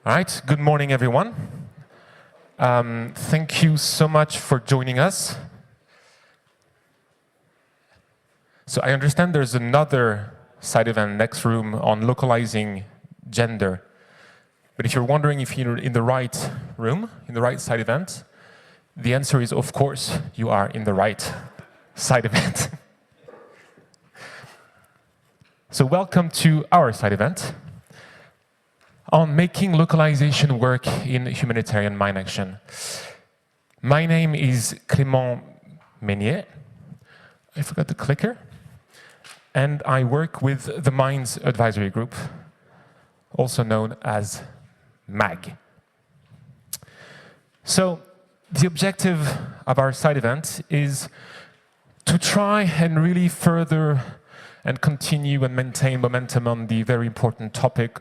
All right, good morning, everyone. Thank you so much for joining us. So I understand there's another side event next room on localizing gender. But if you're wondering if you're in the right room, in the right side event, the answer is, of course, you are in the right side event. So welcome to our side event on making localization work in humanitarian mine action. My name is Clément Meunier. I forgot the clicker. And I work with the Mines Advisory Group, also known as MAG. So the objective of our side event is to try and really further and continue and maintain momentum on the very important topic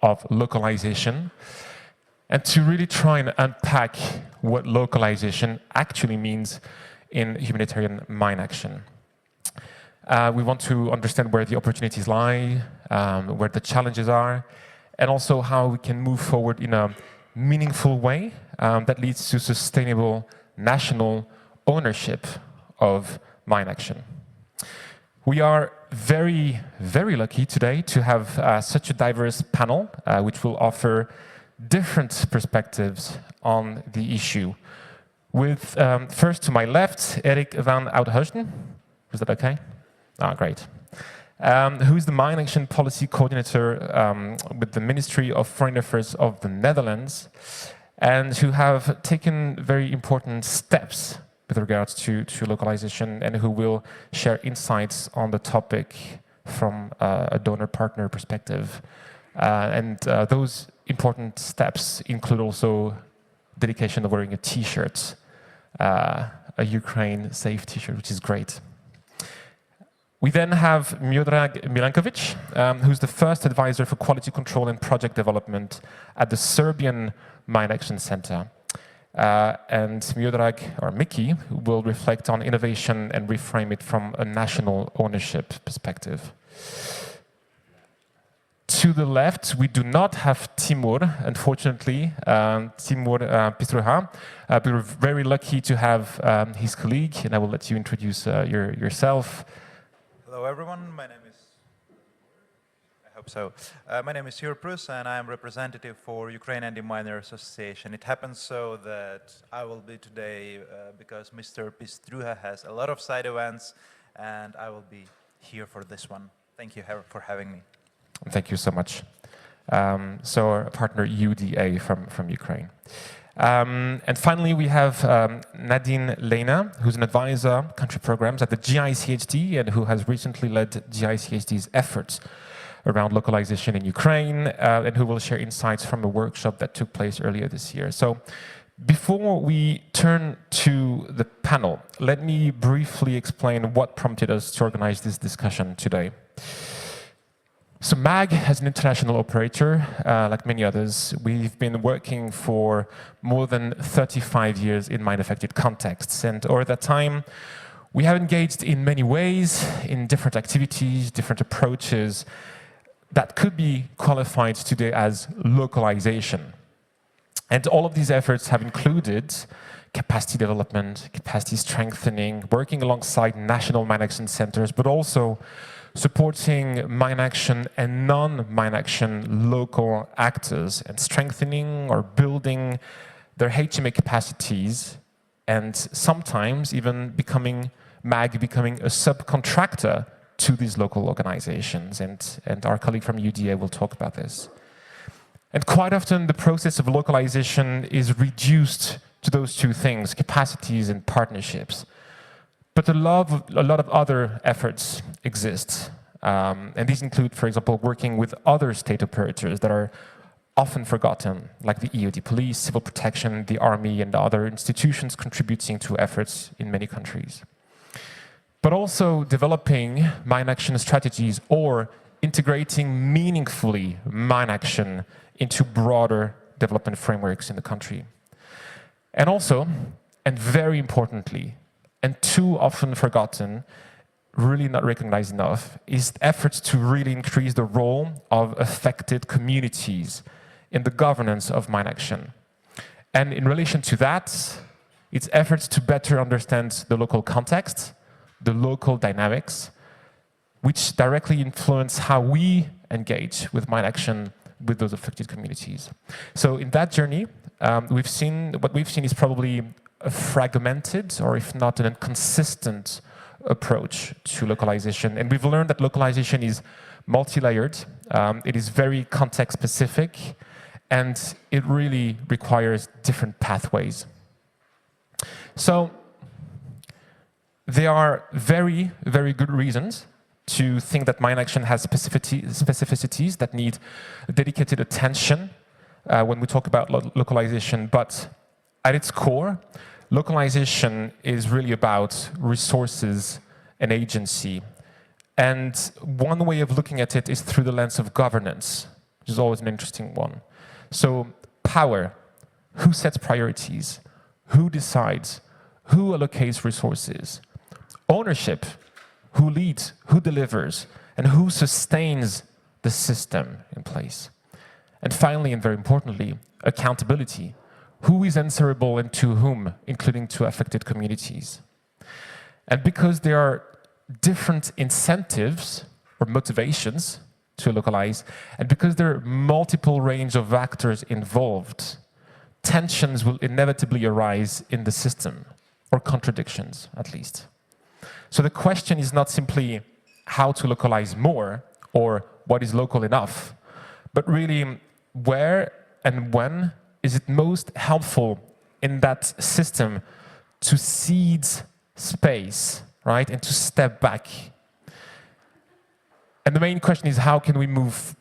of localization, and to really try and unpack what localization actually means in humanitarian mine action. We want to understand where the opportunities lie, where the challenges are, and also how we can move forward in a meaningful way that leads to sustainable national ownership of mine action. We are very, very lucky today to have such a diverse panel, which will offer different perspectives on the issue. With, first to my left, Erik van Oudhuizen. Is that okay? Ah, great. Who's the Mine Action Policy Coordinator with the Ministry of Foreign Affairs of the Netherlands, and who have taken very important steps with regards to localization, and who will share insights on the topic from a donor-partner perspective. Those important steps include also dedication of wearing a T-shirt, a Ukraine safe T-shirt, which is great. We then have Miodrag Milankovic, who's the first advisor for quality control and project development at the Serbian Mine Action Center. And Miodrag, or Mickey, will reflect on innovation and reframe it from a national ownership perspective. To the left, we do not have Timur, unfortunately, Timur Pistruha. But we're very lucky to have his colleague, and I will let you introduce yourself. Hello, everyone. My name is... I hope so. My name is Timur Prus, and I am representative for Ukraine Anti-Miner Association. It happens so that I will be today because Mr. Pistruha has a lot of side events, and I will be here for this one. Thank you for having me. Thank you so much. So our partner UDA from Ukraine. And finally, we have Nadine Lena, who's an advisor, country programs at the GICHD, and who has recently led GICHD's efforts around localization in Ukraine, and who will share insights from a workshop that took place earlier this year. So before we turn to the panel, let me briefly explain what prompted us to organize this discussion today. So MAG, as an international operator, like many others, we've been working for more than 35 years in mine-affected contexts. And over that time, we have engaged in many ways, in different activities, different approaches that could be qualified today as localization. And all of these efforts have included capacity development, capacity strengthening, working alongside national mine action centers, but also supporting mine action and non-mine action local actors, and strengthening or building their HMA capacities, and sometimes even MAG becoming a subcontractor to these local organizations. And our colleague from UDA will talk about this. And quite often the process of localization is reduced to those two things, capacities and partnerships. But a lot of other efforts exist. And these include, for example, working with other state operators that are often forgotten, like the EOD police, civil protection, the army, and other institutions contributing to efforts in many countries. But also developing mine action strategies or integrating meaningfully mine action into broader development frameworks in the country. And also, and very importantly, and too often forgotten, really not recognized enough, is efforts to really increase the role of affected communities in the governance of mine action. And in relation to that, its efforts to better understand the local context, the local dynamics, which directly influence how we engage with mine action with those affected communities. So in that journey, what we've seen is probably a fragmented, or if not an inconsistent approach to localization. And we've learned that localization is multi-layered, it is very context-specific, and it really requires different pathways. So there are very, very good reasons to think that mine action has specificities that need dedicated attention when we talk about localization. But at its core, localization is really about resources and agency. And one way of looking at it is through the lens of governance, which is always an interesting one. So power, who sets priorities, who decides, who allocates resources, ownership, who leads, who delivers, and who sustains the system in place. And finally, and very importantly, accountability. Who is answerable and to whom, including to affected communities. And because there are different incentives or motivations to localize, and because there are multiple range of actors involved, tensions will inevitably arise in the system, or contradictions at least. So the question is not simply how to localize more or what is local enough, but really where and when is it most helpful in that system to cede space, right, and to step back. And the main question is how can we move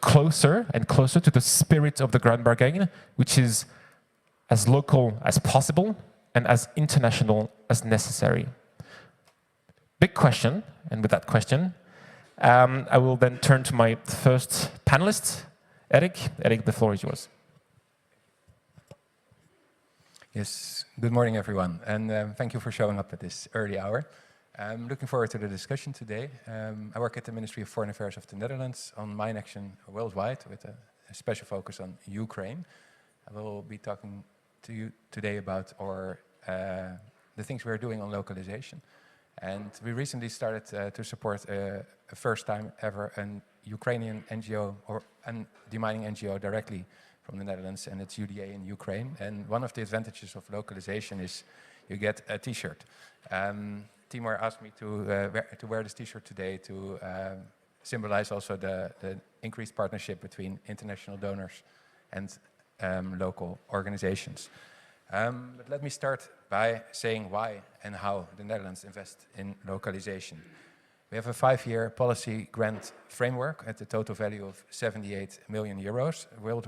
closer and closer to the spirit of the Grand Bargain, which is as local as possible and as international as necessary. Big question, and with that question, I will then turn to my first panelist, Eric. Eric, the floor is yours. Yes, good morning, everyone, and thank you for showing up at this early hour. I'm looking forward to the discussion today. I work at the Ministry of Foreign Affairs of the Netherlands on mine action worldwide with a special focus on Ukraine. I will be talking to you today about the things we're doing on localization. And we recently started to support a first time ever an Ukrainian NGO or a demining NGO directly from the Netherlands, and it's UDA in Ukraine. And one of the advantages of localization is you get a t-shirt. Timur asked me to wear this t-shirt today to symbolize also the increased partnership between international donors and local organizations. But let me start by saying why and how the Netherlands invest in localization. We have a 5-year policy grant framework at the total value of 78 million euros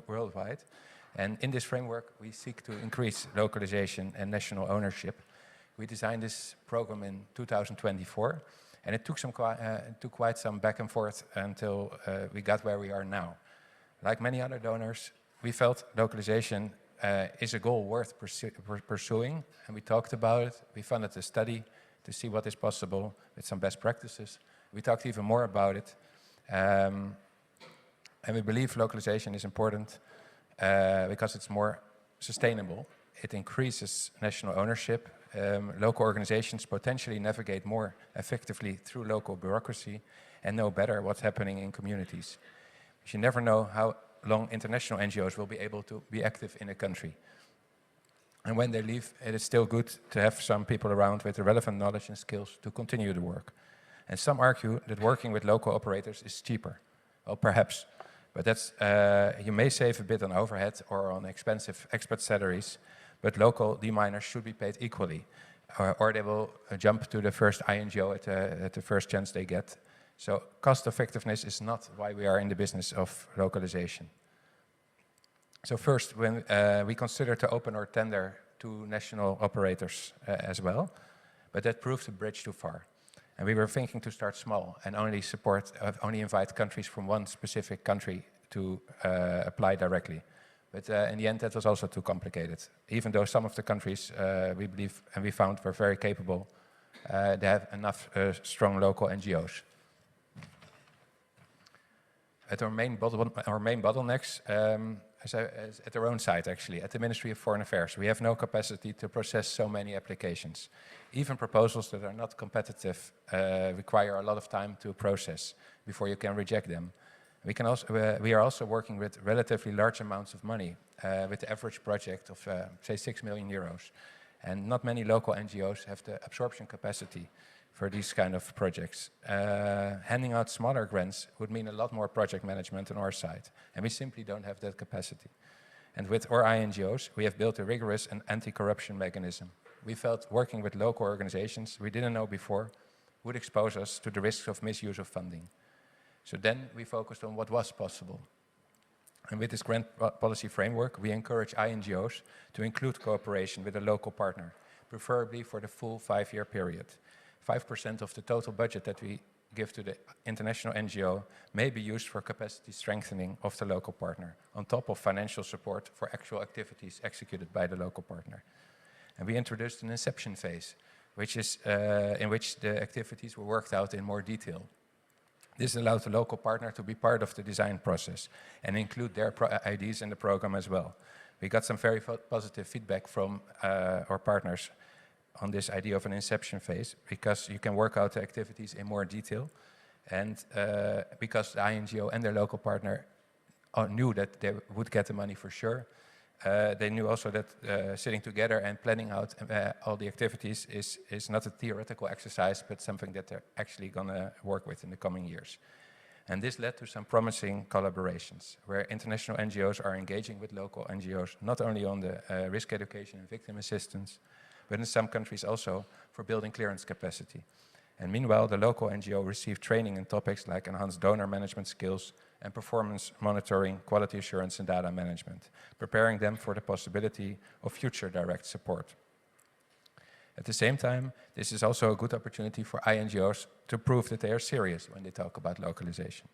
worldwide. And in this framework, we seek to increase localization and national ownership. We designed this program in 2024, and it took quite some back and forth until we got where we are now. Like many other donors, we felt localization is a goal worth pursuing, and we talked about it. We funded a study to see what is possible with some best practices. We talked even more about it, and we believe localization is important because it's more sustainable. It increases national ownership. Local organizations potentially navigate more effectively through local bureaucracy and know better what's happening in communities. You never know how long international NGOs will be able to be active in a country. And when they leave, it is still good to have some people around with the relevant knowledge and skills to continue the work. And some argue that working with local operators is cheaper. Well, perhaps, but that's, you may save a bit on overhead or on expensive expert salaries, but local deminers should be paid equally, or they will jump to the first INGO at the first chance they get. So cost effectiveness is not why we are in the business of localization. So first, when we consider to open our tender to national operators as well, but that proved a bridge too far. And we were thinking to start small and only invite countries from one specific country to apply directly. But in the end, that was also too complicated. Even though some of the countries we believe and we found were very capable, they have enough strong local NGOs. At our main bottlenecks, at their own site, actually, at the Ministry of Foreign Affairs. We have no capacity to process so many applications. Even proposals that are not competitive require a lot of time to process before you can reject them. We are also working with relatively large amounts of money, with the average project of, say, 6 million euros. And not many local NGOs have the absorption capacity for these kind of projects. Handing out smaller grants would mean a lot more project management on our side, and we simply don't have that capacity. And with our NGOs, we have built a rigorous and anti-corruption mechanism. We felt working with local organizations we didn't know before would expose us to the risks of misuse of funding. So then we focused on what was possible. And with this grant policy framework, we encourage NGOs to include cooperation with a local partner, preferably for the full 5-year period. 5% of the total budget that we give to the international NGO may be used for capacity strengthening of the local partner, on top of financial support for actual activities executed by the local partner. And we introduced an inception phase, which is in which the activities were worked out in more detail. This allowed the local partner to be part of the design process and include their ideas in the program as well. We got some very positive feedback from our partners on this idea of an inception phase, because you can work out the activities in more detail, and because the NGO and their local partner knew that they would get the money for sure. They knew also that sitting together and planning out all the activities is not a theoretical exercise, but something that they're actually going to work with in the coming years. And this led to some promising collaborations, where international NGOs are engaging with local NGOs, not only on the risk education and victim assistance, but in some countries also for building clearance capacity. And meanwhile, the local NGO received training in topics like enhanced donor management skills and performance monitoring, quality assurance and data management, preparing them for the possibility of future direct support. At the same time, this is also a good opportunity for NGOs to prove that they are serious when they talk about localization.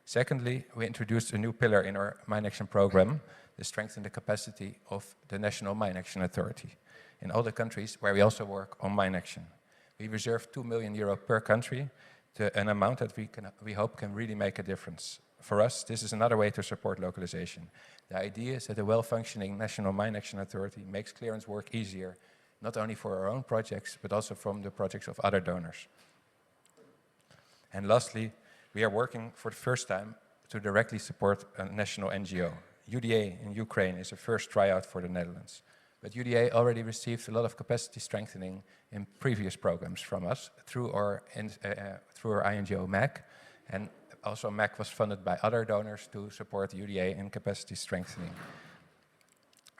Secondly, we introduced a new pillar in our Mine Action program to strengthen the capacity of the National Mine Action Authority in all the countries where we also work on mine action. We reserve €2 million per country, to an amount that we hope can really make a difference. For us, this is another way to support localization. The idea is that a well-functioning National Mine Action Authority makes clearance work easier, not only for our own projects, but also from the projects of other donors. And lastly, we are working for the first time to directly support a national NGO. UDA in Ukraine is a first tryout for the Netherlands. But UDA already received a lot of capacity strengthening in previous programs from us through our NGO MAC, and also MAC was funded by other donors to support UDA in capacity strengthening.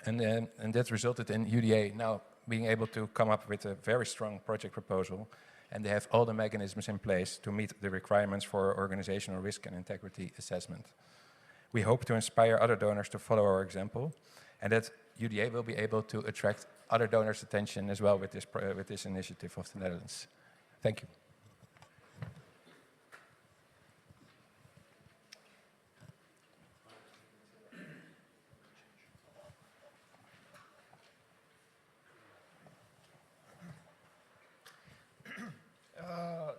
And that resulted in UDA now being able to come up with a very strong project proposal, and they have all the mechanisms in place to meet the requirements for organizational risk and integrity assessment. We hope to inspire other donors to follow our example, and that UDA will be able to attract other donors' attention as well with this initiative of the Netherlands. Thank you.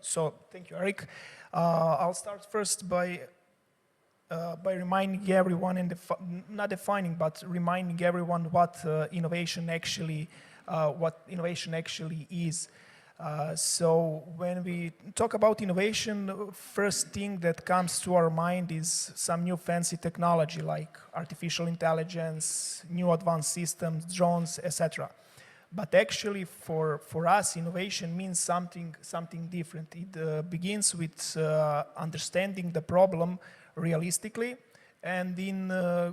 So thank you, Eric. I'll start first by reminding everyone, and not defining, but reminding everyone what innovation actually is. So when we talk about innovation, the first thing that comes to our mind is some new fancy technology like artificial intelligence, new advanced systems, drones, etc. But actually, for us, innovation means something different. It begins with understanding the problem realistically and in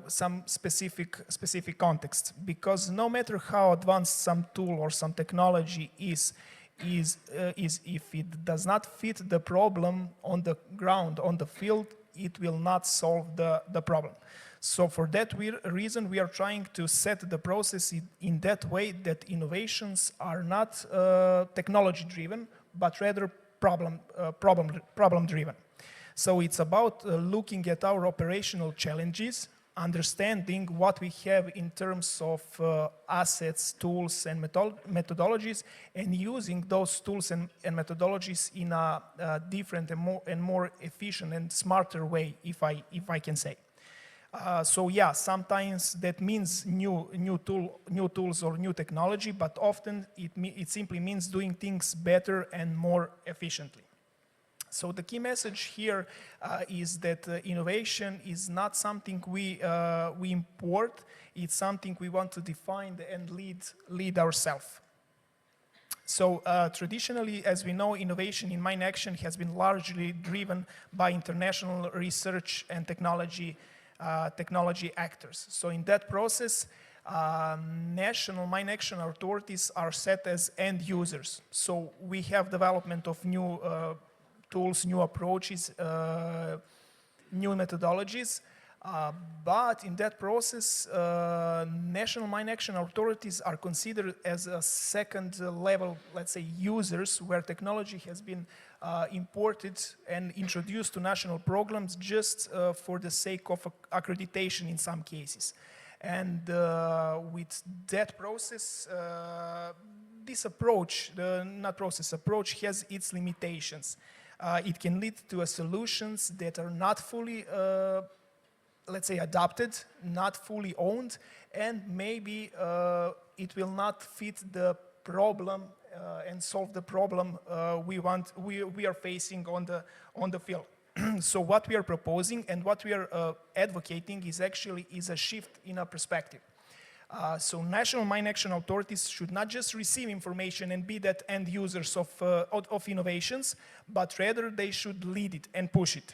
some specific context. Because no matter how advanced some tool or some technology is if it does not fit the problem on the ground, on the field, it will not solve the problem. So for that reason, we are trying to set the process in that way that innovations are not technology-driven, but rather problem-driven. So it's about looking at our operational challenges, understanding what we have in terms of assets, tools, and methodologies, and using those tools and methodologies in a different and more efficient and smarter way, if I can say. So yeah, sometimes that means new tools or new technology, but often it simply means doing things better and more efficiently. So the key message here is that innovation is not something we import, it's something we want to define and lead ourselves. So traditionally, as we know, innovation in Mine Action has been largely driven by international research and technology actors. So in that process, national mine action authorities are set as end users. So we have development of new tools, new approaches, new methodologies. But in that process, national mine action authorities are considered as a second level, let's say, users, where technology has been imported and introduced to national programs just for the sake of accreditation in some cases. And with that process, this approach, approach has its limitations. It can lead to solutions that are not fully let's say, adopted, not fully owned, and maybe it will not fit the problem and solve the problem we are facing on the field. So what we are proposing and what we are advocating is actually a shift in a perspective. So national mine action authorities should not just receive information and be that end users of innovations, but rather they should lead it and push it,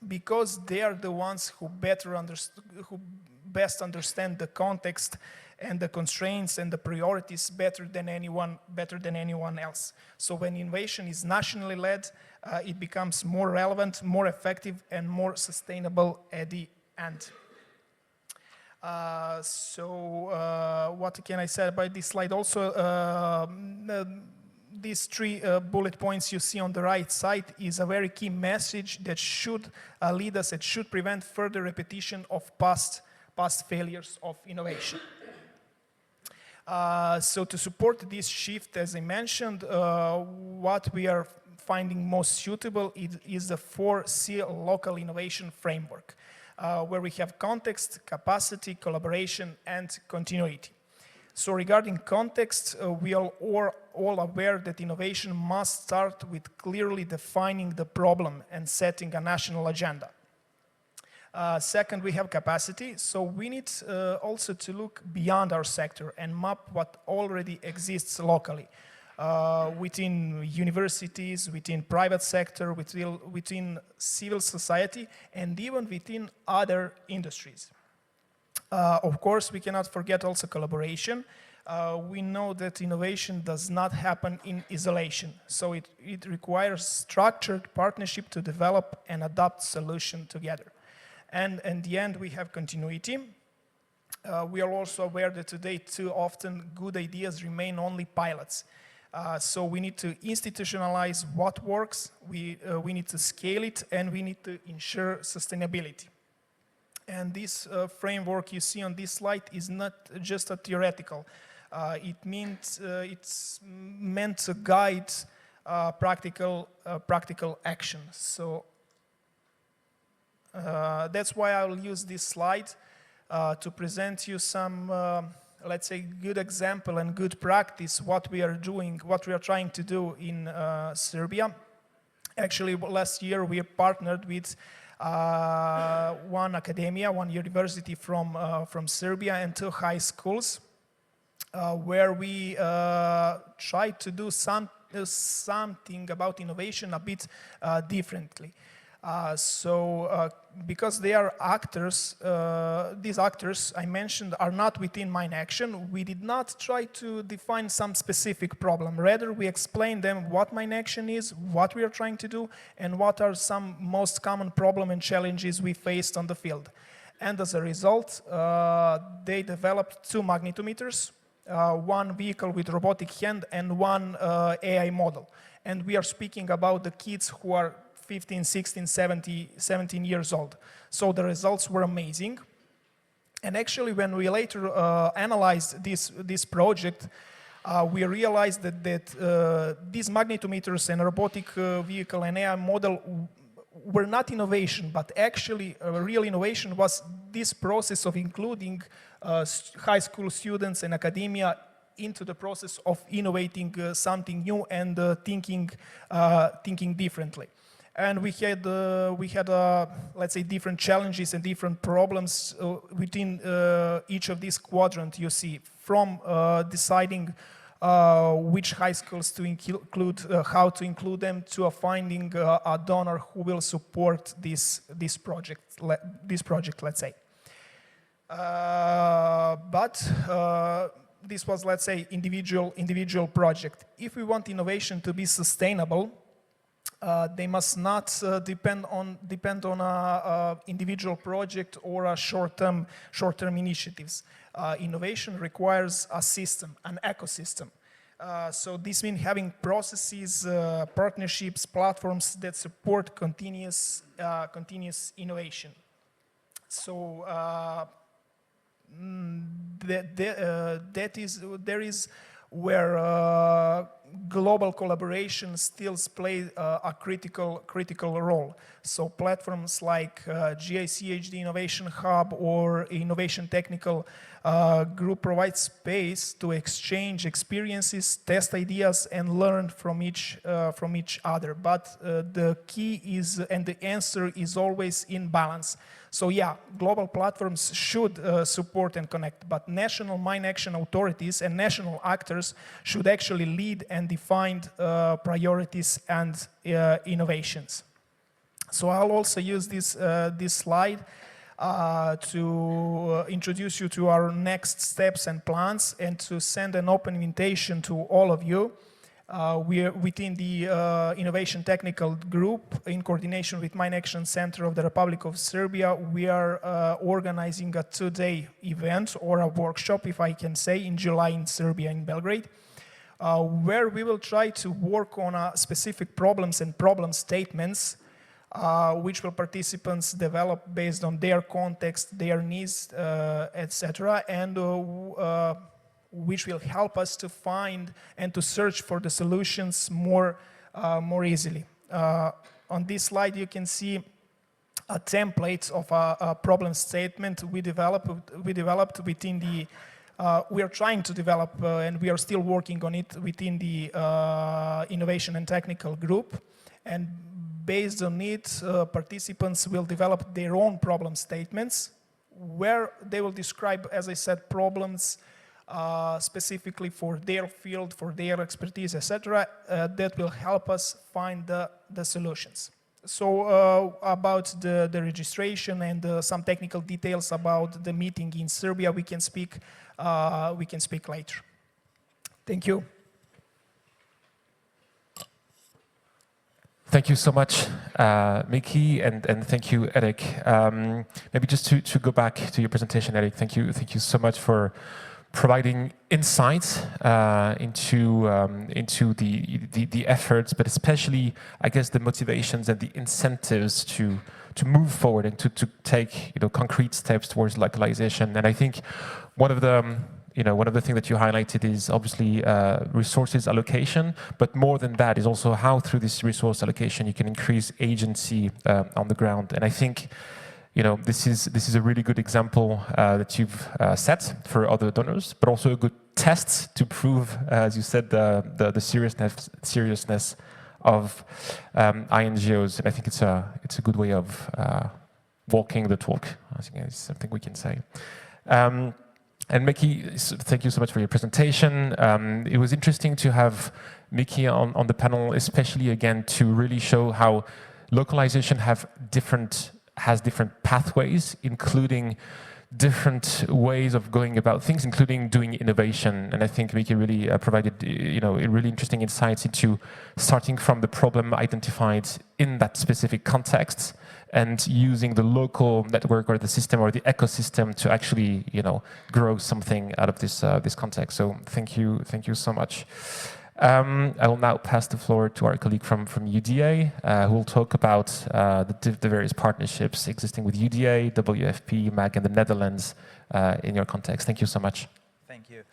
because they are the ones who best understand the context and the constraints and the priorities better than anyone else. So when innovation is nationally led, it becomes more relevant, more effective, and more sustainable at the end. What can I say about this slide? Also, these three bullet points you see on the right side is a very key message that should lead us, it should prevent further repetition of past failures of innovation. So to support this shift, as I mentioned, what we are finding most suitable is the 4C local innovation framework, where we have context, capacity, collaboration, and continuity. So regarding context, we are all aware that innovation must start with clearly defining the problem and setting a national agenda. Second, we have capacity. So we need also to look beyond our sector and map what already exists locally within universities, within private sector, within civil society, and even within other industries. Of course, we cannot forget also collaboration. We know that innovation does not happen in isolation, so it requires structured partnership to develop and adopt solutions together. And in the end, we have continuity. We are also aware that today, too often, good ideas remain only pilots. So we need to institutionalize what works, we need to scale it, and we need to ensure sustainability. And this framework you see on this slide is not just a theoretical. It's meant to guide practical action. So that's why I will use this slide to present you some, let's say, good example and good practice, what we are doing, what we are trying to do in Serbia. Actually, last year we partnered with one academia, one university from Serbia, and 2 high schools, where we tried to do something about innovation a bit differently. Because they are actors, these actors I mentioned are not within Mine Action, we did not try to define some specific problem. Rather, we explained them what Mine Action is, what we are trying to do, and what are some most common problems and challenges we faced on the field. And as a result, they developed 2 magnetometers, one vehicle with robotic hand and one AI model. And we are speaking about the kids who are 15, 16, 17 years old. So the results were amazing. And actually, when we later analyzed this project, we realized that these magnetometers and robotic vehicle and AI model were not innovation, but actually a real innovation was this process of including high school students and academia into the process of innovating something new and thinking differently. And we had let's say, different challenges and different problems within each of these quadrants you see, from deciding which high schools to include, how to include them, to finding a donor who will support this project, let's say. But this was, let's say, individual project. If we want innovation to be sustainable, they must not depend on a individual project or a short-term initiatives. Innovation requires a system, an ecosystem. So this means having processes, partnerships, platforms that support continuous innovation. So there is where global collaboration still play a critical role. So platforms like GICHD Innovation Hub or Innovation Technical Group provide space to exchange experiences, test ideas, and learn from each other. But the key is, and the answer is always in balance. So yeah, global platforms should support and connect, but national mine action authorities and national actors should actually lead and define priorities and innovations. So I'll also use this slide to introduce you to our next steps and plans, and to send an open invitation to all of you. We are within the Innovation Technical Group, in coordination with Mine Action Center of the Republic of Serbia. We are organizing a 2-day event, or a workshop, if I can say, in July in Serbia, in Belgrade, where we will try to work on specific problems and problem statements, which will participants develop based on their context, their needs, etc., and which will help us to find and to search for the solutions more easily. On this slide, you can see a template of a problem statement we developed within the. We are trying to develop, and we are still working on it within the Innovation and Technical Group. And based on it, participants will develop their own problem statements, where they will describe, as I said, problems specifically for their field, for their expertise, etc., that will help us find the solutions. So about the registration and some technical details about the meeting in Serbia, we can speak later. Thank you. Thank you so much, Miki, and thank you, Eric. Maybe just to go back to your presentation, Eric, thank you so much for providing insights into the efforts, but especially, I guess, the motivations and the incentives to move forward and to take concrete steps towards localization. And I think one of the things that you highlighted is obviously resources allocation, but more than that is also how through this resource allocation you can increase agency on the ground. And I think this is a really good example that you've set for other donors, but also a good test to prove, as you said, the seriousness of NGOs. And I think it's a good way of walking the talk. I think it's something we can say. And Miki, thank you so much for your presentation. It was interesting to have Miki on the panel, especially again to really show how localization has different pathways, including different ways of going about things, including doing innovation. And I think Miki really provided really interesting insights into starting from the problem identified in that specific context and using the local network or the system or the ecosystem to actually grow something out of this context. So thank you so much. I will now pass the floor to our colleague from UDA, who will talk about the various partnerships existing with UDA, WFP, MAG, and the Netherlands in your context. Thank you so much. Thank you.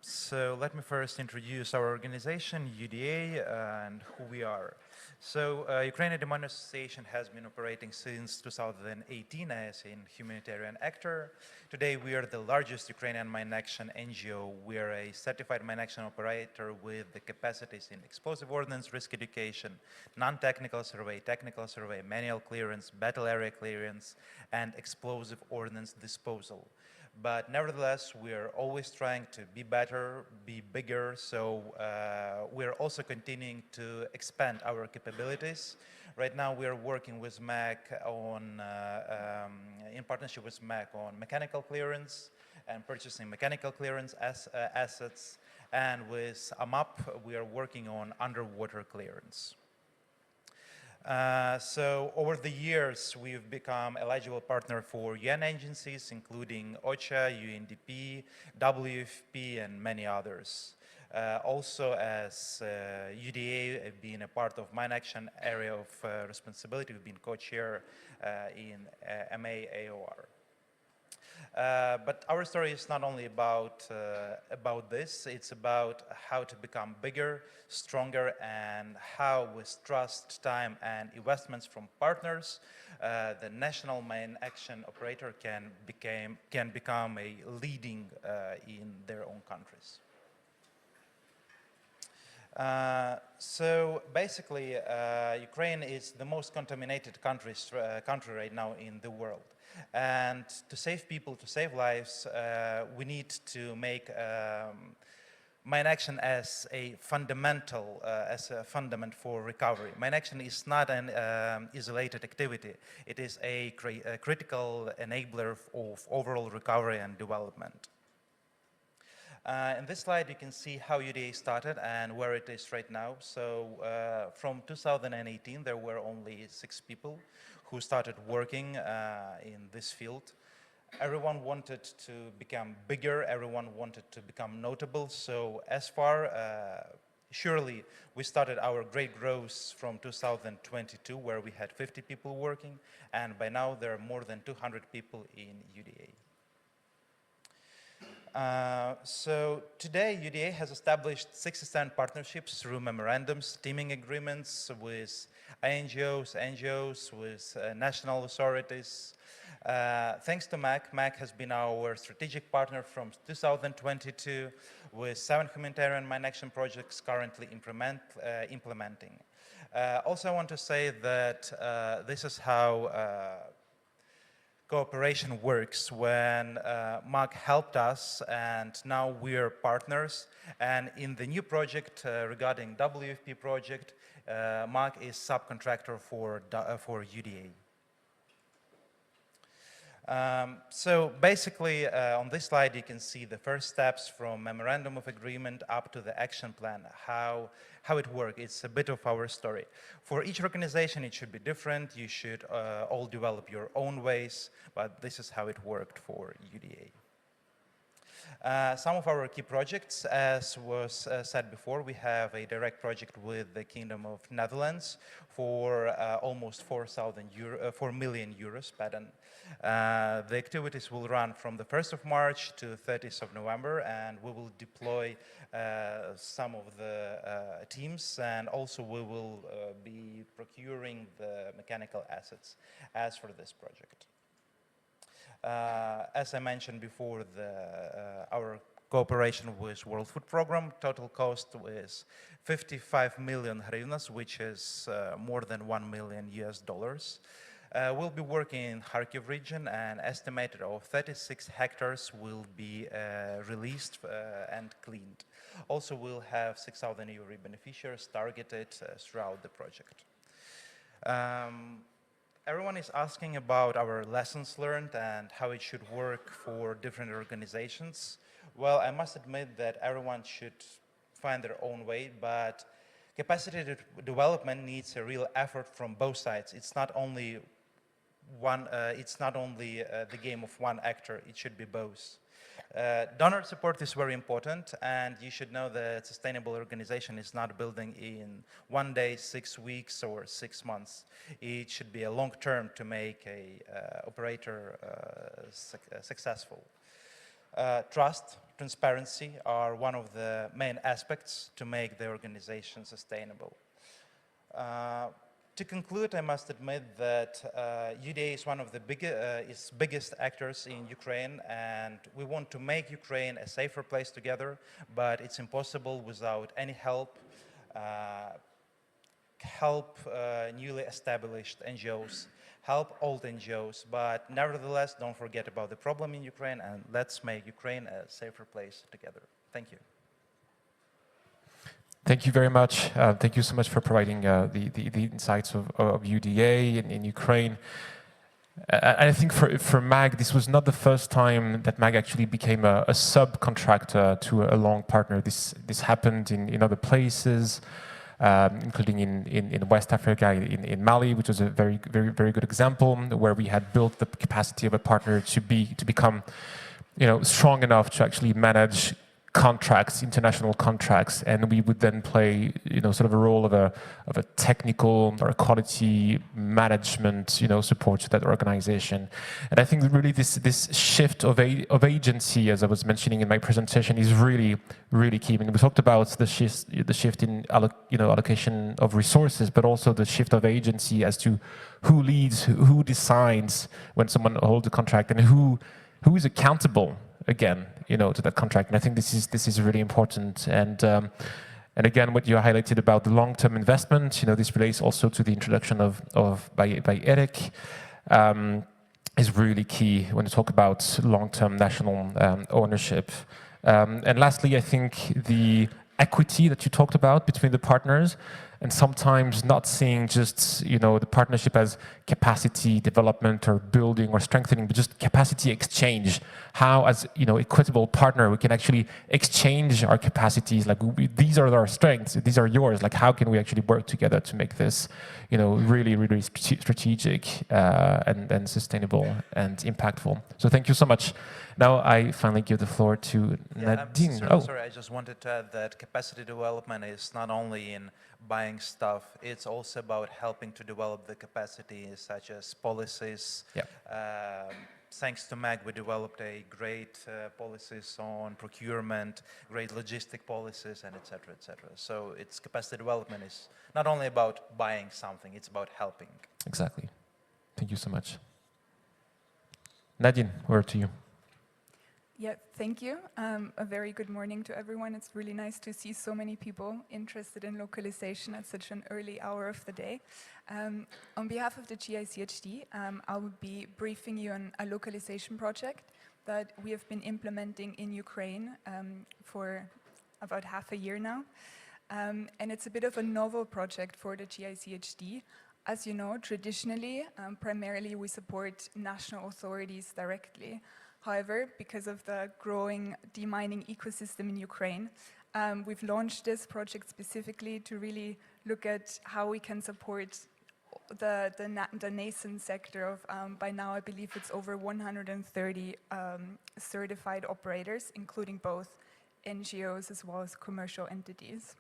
So let me first introduce our organization, UDA, and who we are. So Ukrainian Demand Association has been operating since 2018 as a humanitarian actor. Today we are the largest Ukrainian mine action NGO. We are a certified mine action operator with the capacities in explosive ordnance, risk education, non-technical survey, technical survey, manual clearance, battle area clearance, and explosive ordnance disposal. But nevertheless, we're always trying to be better, be bigger, so we're also continuing to expand our capabilities. Right now, we're working with MAC on, in partnership with MAC on mechanical clearance and purchasing mechanical clearance assets. And with AMAP, we are working on underwater clearance. So over the years, we've become eligible partner for UN agencies, including OCHA, UNDP, WFP, and many others. Also, as UDA being a part of mine action area of responsibility, we've been co-chair in MAAOR. But our story is not only about this, it's about how to become bigger, stronger, and how with trust, time, and investments from partners, the national mine action operator can become a leading in their own countries. So basically, Ukraine is the most contaminated country right now in the world. And to save people, to save lives, we need to make mine action as a fundament for recovery. Mine action is not an isolated activity. It is a critical enabler of overall recovery and development. In this slide, you can see how UDA started and where it is right now. So from 2018, there were only 6 people who started working in this field. Everyone wanted to become bigger. Everyone wanted to become notable. So as far, surely we started our great growth from 2022, where we had 50 people working. And by now, there are more than 200 people in UDA. So today, UDA has established 67 partnerships through memorandums, teaming agreements with NGOs, with national authorities. Thanks to MAC, MAC has been our strategic partner from 2022 with 7 humanitarian mine action projects currently implementing. Also, I want to say that this is how cooperation works when MAC helped us and now we're partners. And in the new project regarding WFP project, MAC is subcontractor for UDA. So basically, on this slide, you can see the first steps from memorandum of agreement up to the action plan, how it works. It's a bit of our story. For each organization, it should be different. You should all develop your own ways, but this is how it worked for UDA. Some of our key projects, as was said before, we have a direct project with the Kingdom of Netherlands for almost 4 million euros per annum. The activities will run from the 1st of March to 30th of November, and we will deploy some of the teams, and also we will be procuring the mechanical assets as for this project. As I mentioned before, our cooperation with World Food Program, total cost is 55 million hryvnias, which is more than $1 million US. We'll be working in Kharkiv region, and estimated of 36 hectares will be released and cleaned. Also, we'll have 6,000 euro beneficiaries targeted throughout the project. Everyone is asking about our lessons learned and how it should work for different organizations. Well, I must admit that everyone should find their own way, but capacity development needs a real effort from both sides. It's not only the game of one actor, it should be both. Donor support is very important, and you should know that sustainable organization is not building in 1 day, 6 weeks, or 6 months. It should be a long term to make a operator successful. Trust transparency are one of the main aspects to make the organization sustainable. To conclude, I must admit that UDA is one of the biggest actors in Ukraine, and we want to make Ukraine a safer place together, but it's impossible without any help newly established NGOs, help old NGOs, but nevertheless, don't forget about the problem in Ukraine, and let's make Ukraine a safer place together. Thank you. Thank you very much. Thank you so much for providing the insights of UDA in Ukraine. I think for MAG, this was not the first time that MAG actually became a subcontractor to a long partner. This happened in other places, including in West Africa, in Mali, which was a very good example, where we had built the capacity of a partner to become, strong enough to actually manage contracts, international contracts, and we would then play, sort of a role of a technical or a quality management, support to that organization. And I think really this shift of agency, as I was mentioning in my presentation, is really key. I mean, we talked about the shift in allocation of resources, but also the shift of agency as to who leads, who decides when someone holds a contract, and who is accountable again, to that contract. And I think this is really important. And again, what you highlighted about the long-term investment, this relates also to the introduction by Eric, is really key when you talk about long-term national ownership. And lastly, I think the equity that you talked about between the partners, and sometimes not seeing just the partnership as capacity development or building or strengthening, but just capacity exchange. How, as equitable partner, we can actually exchange our capacities. Like these are our strengths, these are yours. Like how can we actually work together to make this, really strategic and sustainable and impactful. So thank you so much. Now I finally give the floor to Nadine. Sorry, I just wanted to add that capacity development is not only in buying stuff, it's also about helping to develop the capacity, such as policies. Thanks to MAG, we developed a great policies on procurement, great logistic policies, and et cetera, et cetera. So it's capacity development is not only about buying something, it's about helping. Exactly. Thank you so much. Nadine, over to you. Yeah, thank you. A very good morning to everyone. It's really nice to see so many people interested in localization at such an early hour of the day. On behalf of the GICHD, I will be briefing you on a localization project that we have been implementing in Ukraine for about half a year now. And it's a bit of a novel project for the GICHD. As you know, traditionally, primarily we support national authorities directly. However, because of the growing demining ecosystem in Ukraine, we've launched this project specifically to really look at how we can support the nascent sector of, by now I believe it's over 130 certified operators, including both NGOs as well as commercial entities.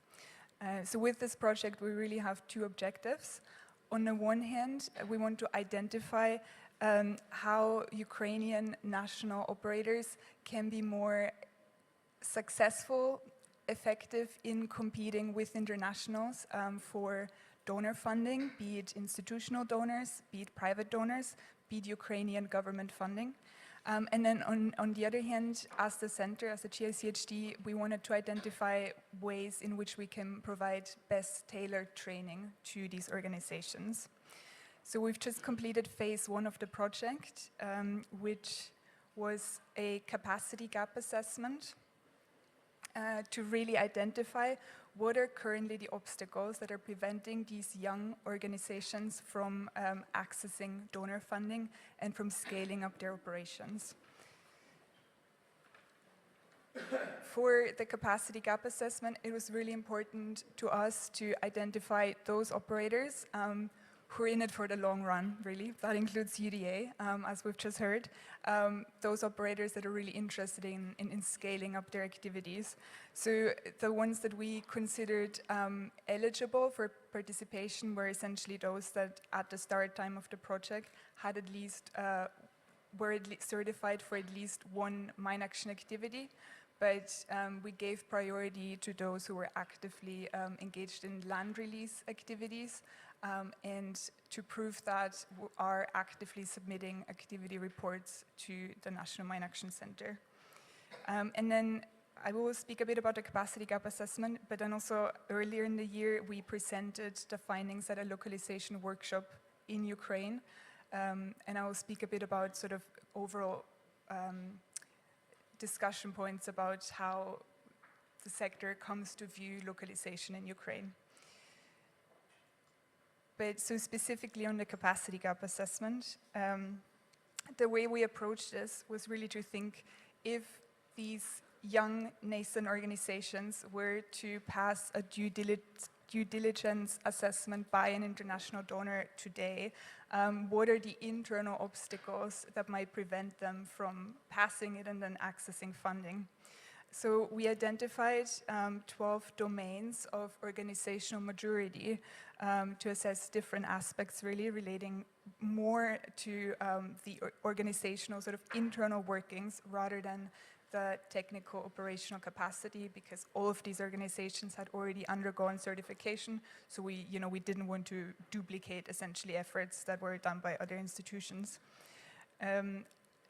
So with this project, we really have two objectives. On the one hand, we want to identify how Ukrainian national operators can be more successful, effective in competing with internationals for donor funding, be it institutional donors, be it private donors, be it Ukrainian government funding. And then on the other hand, as the center, as the GICHD, we wanted to identify ways in which we can provide best tailored training to these organizations. So we've just completed phase 1 of the project, which was a capacity gap assessment to really identify what are currently the obstacles that are preventing these young organizations from accessing donor funding and from scaling up their operations. For the capacity gap assessment, it was really important to us to identify those operators who are in it for the long run, really. That includes UDA, as we've just heard. Those operators that are really interested in scaling up their activities. So the ones that we considered eligible for participation were essentially those that at the start time of the project had at least, were certified for at least one mine action activity, but we gave priority to those who were actively engaged in land release activities, and to prove that are actively submitting activity reports to the National Mine Action Center. And then I will speak a bit about the capacity gap assessment, but then also earlier in the year, we presented the findings at a localization workshop in Ukraine. And I will speak a bit about sort of overall discussion points about how the sector comes to view localization in Ukraine. But so specifically on the capacity gap assessment, the way we approached this was really to think if these young nascent organizations were to pass a due diligence assessment by an international donor today, what are the internal obstacles that might prevent them from passing it and then accessing funding? So we identified 12 domains of organizational maturity to assess different aspects really relating more to the organizational sort of internal workings rather than the technical operational capacity, because all of these organizations had already undergone certification. So we didn't want to duplicate essentially efforts that were done by other institutions.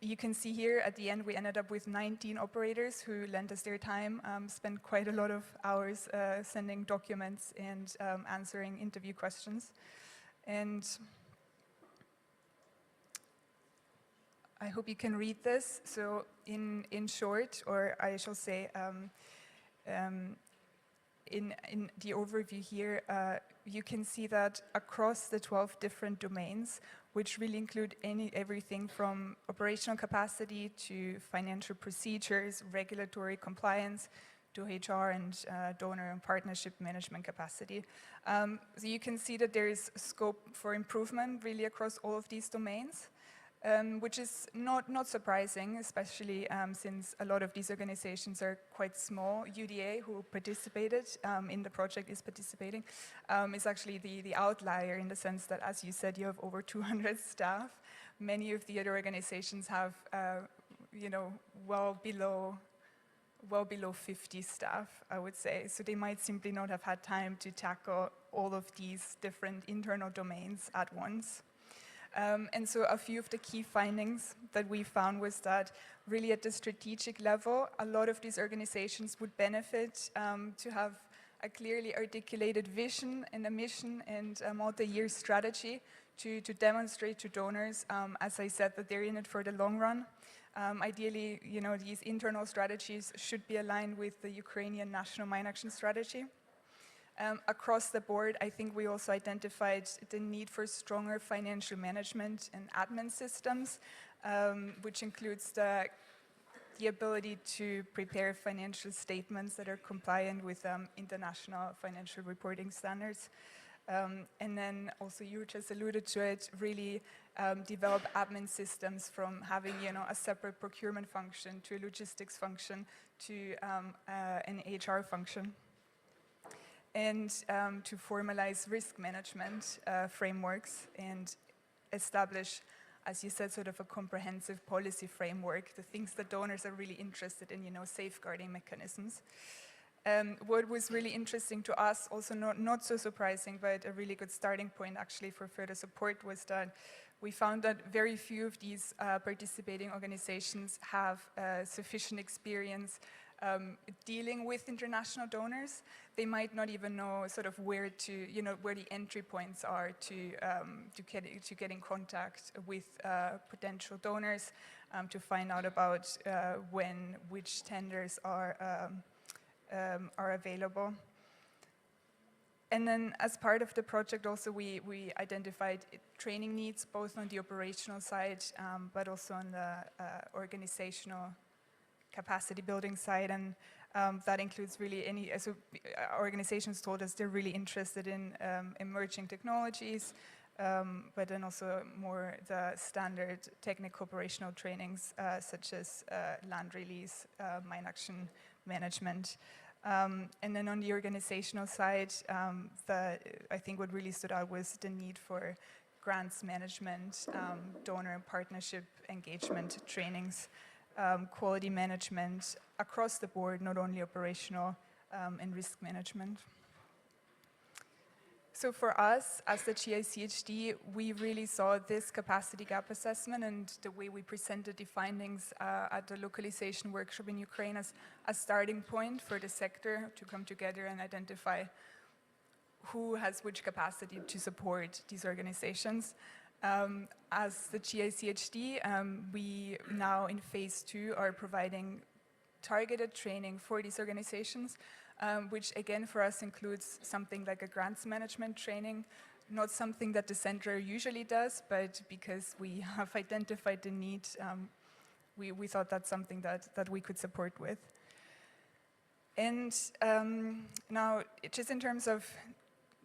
You can see here at the end, we ended up with 19 operators who lent us their time, spent quite a lot of hours sending documents and answering interview questions. And I hope you can read this. So in short, or I shall say in the overview here, you can see that across the 12 different domains, which really include everything from operational capacity to financial procedures, regulatory compliance, to HR and donor and partnership management capacity. So you can see that there is scope for improvement really across all of these domains. Which is not surprising, especially since a lot of these organizations are quite small. UDA, who participated in the project, is participating, is actually the outlier in the sense that, as you said, you have over 200 staff. Many of the other organizations have, well below 50 staff, I would say. So they might simply not have had time to tackle all of these different internal domains at once. And so a few of the key findings that we found was that really at the strategic level, a lot of these organizations would benefit to have a clearly articulated vision and a mission and a multi-year strategy to demonstrate to donors, as I said, that they're in it for the long run. Ideally, these internal strategies should be aligned with the Ukrainian National Mine Action Strategy. Across the board, I think we also identified the need for stronger financial management and admin systems, which includes the ability to prepare financial statements that are compliant with international financial reporting standards. And then also you just alluded to it, really develop admin systems from having a separate procurement function to a logistics function to an HR function. And to formalize risk management frameworks and establish, as you said, sort of a comprehensive policy framework, the things that donors are really interested in, safeguarding mechanisms. What was really interesting to us, also not so surprising, but a really good starting point actually for further support, was that we found that very few of these participating organizations have sufficient experience dealing with international donors. They might not even know sort of where the entry points are to get in contact with potential donors, to find out about which tenders are available. And then as part of the project also we identified training needs both on the operational side but also on the organizational capacity building side, and that includes really organizations told us they're really interested in emerging technologies, but then also more the standard technical operational trainings such as land release, mine action management. And then on the organizational side, I think what really stood out was the need for grants management, donor and partnership engagement trainings. quality management across the board, not only operational and risk management. So for us, as the GICHD, we really saw this capacity gap assessment and the way we presented the findings at the localization workshop in Ukraine as a starting point for the sector to come together and identify who has which capacity to support these organizations. As the GICHD, we now in phase 2 are providing targeted training for these organizations, which again for us includes something like a grants management training, not something that the center usually does, but because we have identified the need, we thought that's something that we could support with. And now, just in terms of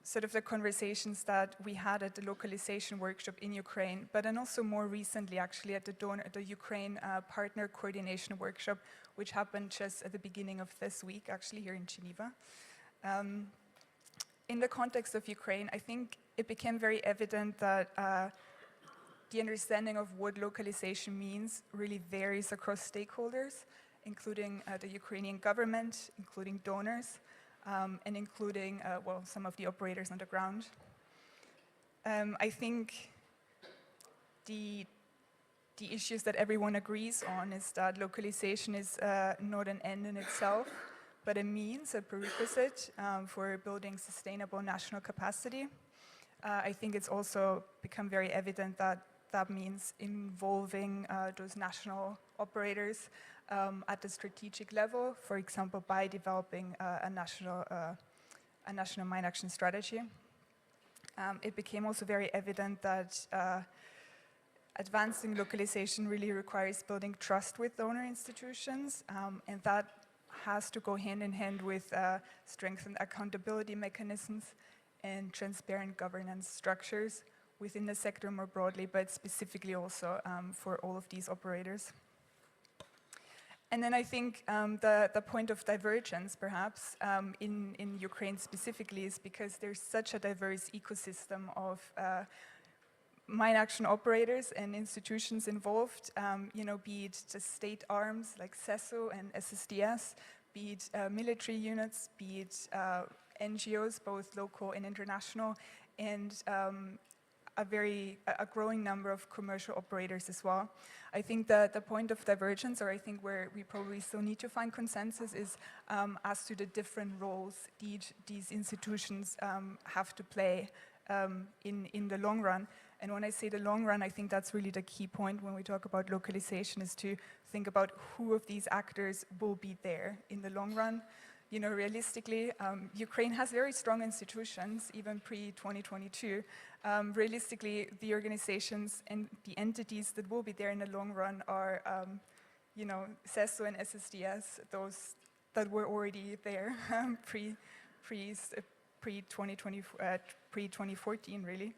sort of the conversations that we had at the localization workshop in Ukraine, but then also more recently actually at the Ukraine partner coordination workshop, which happened just at the beginning of this week, actually here in Geneva. In the context of Ukraine, I think it became very evident that the understanding of what localization means really varies across stakeholders, including the Ukrainian government, including donors, and including, well, some of the operators on the ground. I think the issues that everyone agrees on is that localization is not an end in itself, but a means, a prerequisite for building sustainable national capacity. I think it's also become very evident that that means involving those national operators at the strategic level, for example, by developing a national mine action strategy. It became also very evident that advancing localization really requires building trust with donor institutions, and that has to go hand in hand with strengthened accountability mechanisms and transparent governance structures within the sector more broadly, but specifically also for all of these operators. And then I think the point of divergence, perhaps, in Ukraine specifically is because there's such a diverse ecosystem of mine action operators and institutions involved, be it the state arms like CESO and SSDS, be it military units, be it NGOs, both local and international, and a growing number of commercial operators as well. I think that the point of divergence, or I think where we probably still need to find consensus, is as to the different roles these institutions have to play in the long run. And when I say the long run, I think that's really the key point when we talk about localization, is to think about who of these actors will be there in the long run. Realistically, Ukraine has very strong institutions, even pre-2022. Realistically, the organizations and the entities that will be there in the long run are, CESO and SSDS, those that were already there pre-2014, really.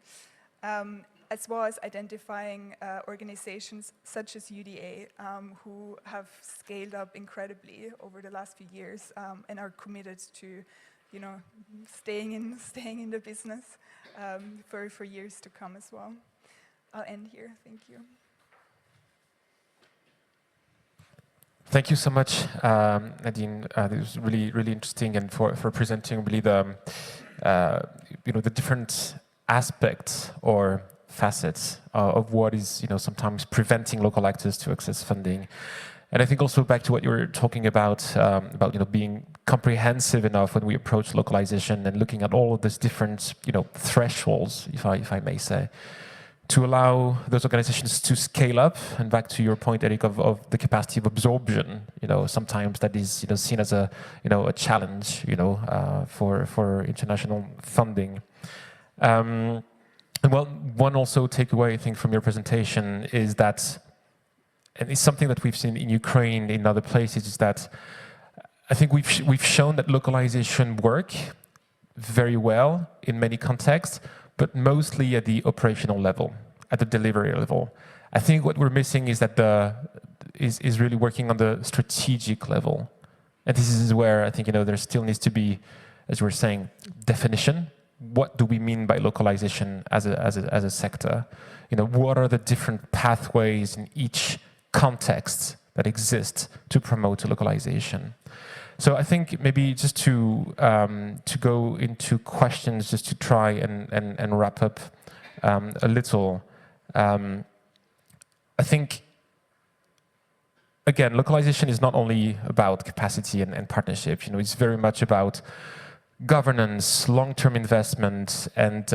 As well as identifying organizations such as UDA, who have scaled up incredibly over the last few years and are committed to, staying in the business for years to come as well. I'll end here. Thank you. Thank you so much, Nadine. It was really, really interesting, and for presenting really the different aspects or facets of what is sometimes preventing local actors to access funding. And I think also back to what you were talking about being comprehensive enough when we approach localization and looking at all of these different thresholds, if I may say, to allow those organizations to scale up. And back to your point, Eric, of the capacity of absorption, sometimes that is seen as a challenge for international funding. And well, one also takeaway, I think, from your presentation is that, and it's something that we've seen in Ukraine, in other places, is that I think we've shown that localization work very well in many contexts, but mostly at the operational level, at the delivery level. I think what we're missing is that is really working on the strategic level, and this is where I think there still needs to be, as you were saying, definition. What do we mean by localization as a sector? What are the different pathways in each context that exist to promote localization. So I think maybe just to go into questions, just to try and wrap up a little. I think, again, localization is not only about capacity and partnership. It's very much about governance, long-term investment, and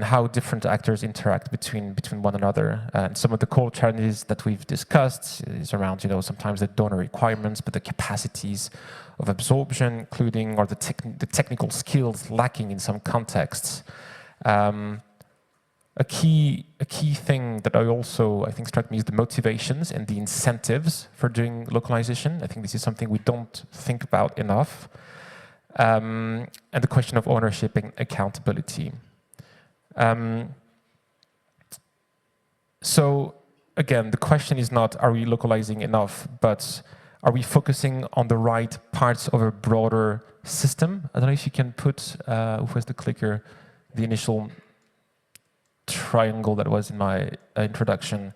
how different actors interact between one another. And some of the core challenges that we've discussed is around, sometimes the donor requirements, but the capacities of absorption, including, or the technical skills lacking in some contexts. A key thing that I think struck me is the motivations and the incentives for doing localization. I think this is something we don't think about enough. And the question of ownership and accountability. So again, the question is not, are we localizing enough, but are we focusing on the right parts of a broader system? I don't know if you can put, who has the clicker, the initial triangle that was in my introduction.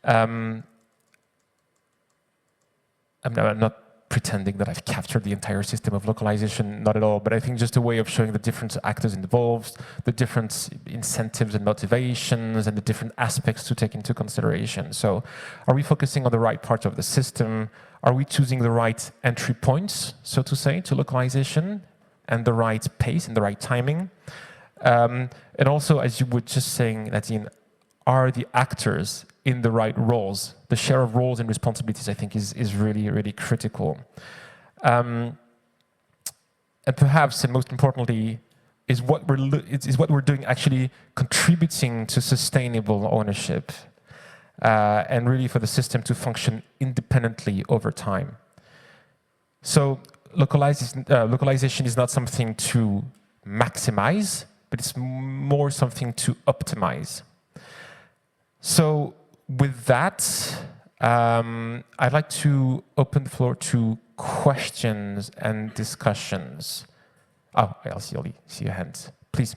I'm not pretending that I've captured the entire system of localization, not at all, but I think just a way of showing the different actors involved, the different incentives and motivations, and the different aspects to take into consideration. So are we focusing on the right part of the system? Are we choosing the right entry points, so to say, to localization, and the right pace and the right timing? And also, as you were just saying, Nadine, are the actors in the right roles? The share of roles and responsibilities, I think, is really, really critical. And perhaps, and most importantly, is what we're doing actually contributing to sustainable ownership and really for the system to function independently over time. So localization is not something to maximize, but it's more something to optimize. So with that, I'd like to open the floor to questions and discussions. Oh, I see your hands. Please.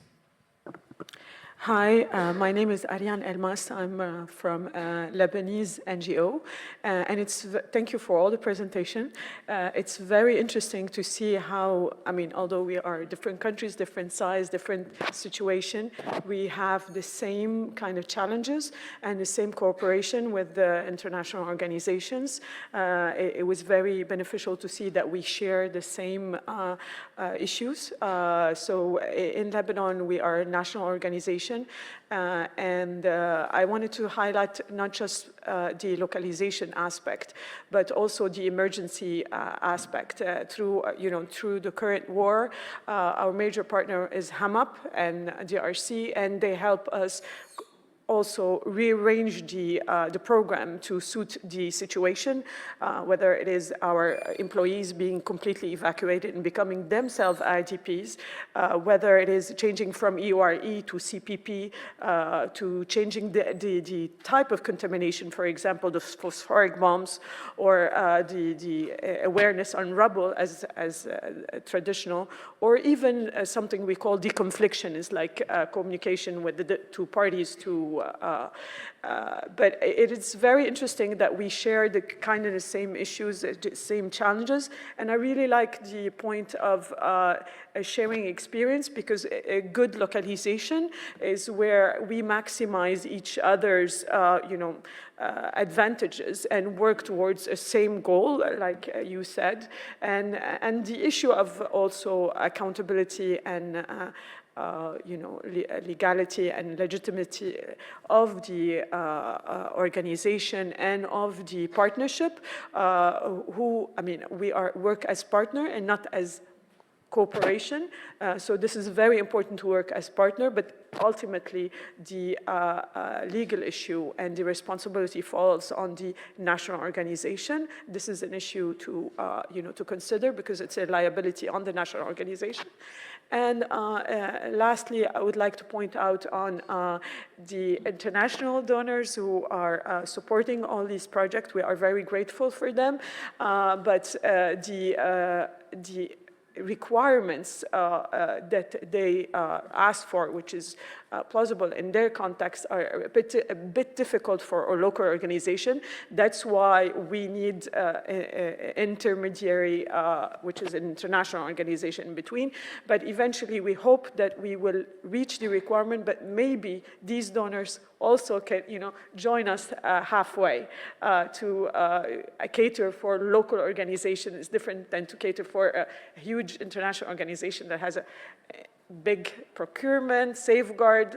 Hi, my name is Ariane Elmas. I'm from a Lebanese NGO, and thank you for all the presentation. It's very interesting to see how, although we are different countries, different size, different situation, we have the same kind of challenges and the same cooperation with the international organizations. It was very beneficial to see that we share the same issues. So in Lebanon, we are a national organization. And I wanted to highlight not just the localization aspect, but also the emergency aspect. Through the current war, our major partner is HAMAP and DRC, and they help us also rearrange the program to suit the situation, whether it is our employees being completely evacuated and becoming themselves IDPs, whether it is changing from EURE to CPP, to changing the type of contamination, for example, the phosphoric bombs, or the awareness on rubble as traditional, or even something we call deconfliction, is like communication with the two parties to but it is very interesting that we share the same issues, the same challenges, and I really like the point of sharing experience, because a good localization is where we maximize each other's advantages and work towards a same goal, like you said, and the issue of also accountability and legality and legitimacy of the organization and of the partnership, we work as partner and not as cooperation. So this is very important to work as partner, but ultimately the legal issue and the responsibility falls on the national organization. This is an issue to consider, because it's a liability on the national organization. And lastly, I would like to point out on the international donors who are supporting all these projects. We are very grateful for them, but the requirements that they ask for, which is plausible in their context, are a bit difficult for a local organization. That's why we need an intermediary, which is an international organization in between. But eventually, we hope that we will reach the requirement, but maybe these donors also can, join us halfway to cater for local organization. Is different than to cater for a huge international organization that has a big procurement, safeguard,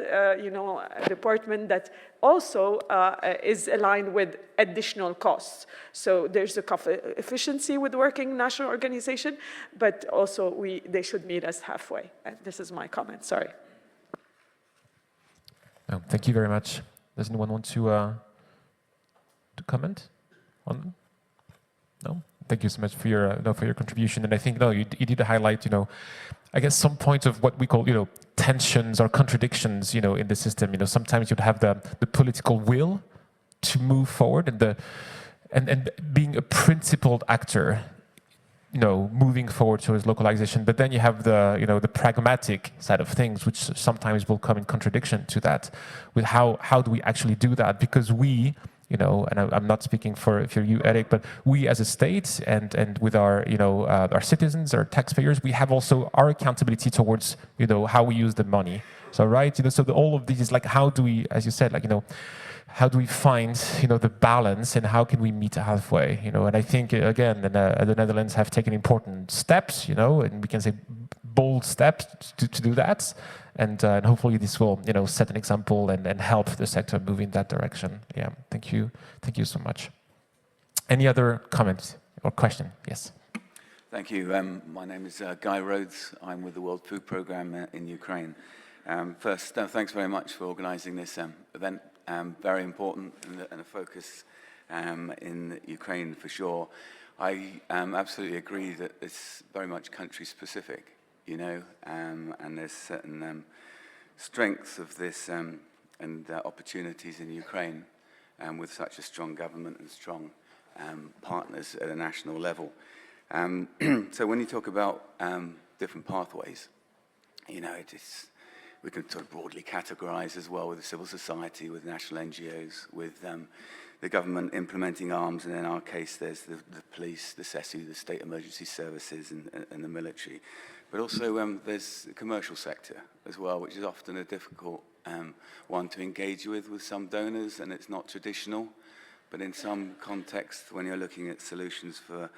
department that also is aligned with additional costs. So there's a cost efficiency with working national organization, but also they should meet us halfway. And this is my comment. Sorry. Oh, thank you very much. Does anyone want to comment on? No. Thank you so much for your contribution. And I think you did highlight I guess some points of what we call tensions or contradictions in the system. Sometimes you'd have the political will to move forward and being a principled actor, moving forward towards localization. But then you have the pragmatic side of things, which sometimes will come in contradiction to that. With how do we actually do that? Because we, and I'm not speaking for you, Eric, but we as a state and with our our citizens, our taxpayers, we have also our accountability towards how we use the money. So right, so all of these is like, how do we, as you said, like how do we find the balance and how can we meet halfway? And I think again, the Netherlands have taken important steps, and we can say bold steps to do that. And hopefully this will, set an example and help the sector move in that direction. Yeah, thank you so much. Any other comments or question? Yes. Thank you. My name is Guy Rhodes. I'm with the World Food Programme in Ukraine. First, thanks very much for organising this event. Very important and a focus in Ukraine for sure. I absolutely agree that it's very much country specific. And there's certain strengths of this and opportunities in Ukraine with such a strong government and strong partners at a national level. So when you talk about different pathways, we can sort of broadly categorize as well with the civil society, with national NGOs, with the government implementing arms, and in our case there's the police, the SESU, the state emergency services and the military. But also there's the commercial sector as well, which is often a difficult one to engage with some donors, and it's not traditional. But in some contexts, when you're looking at solutions for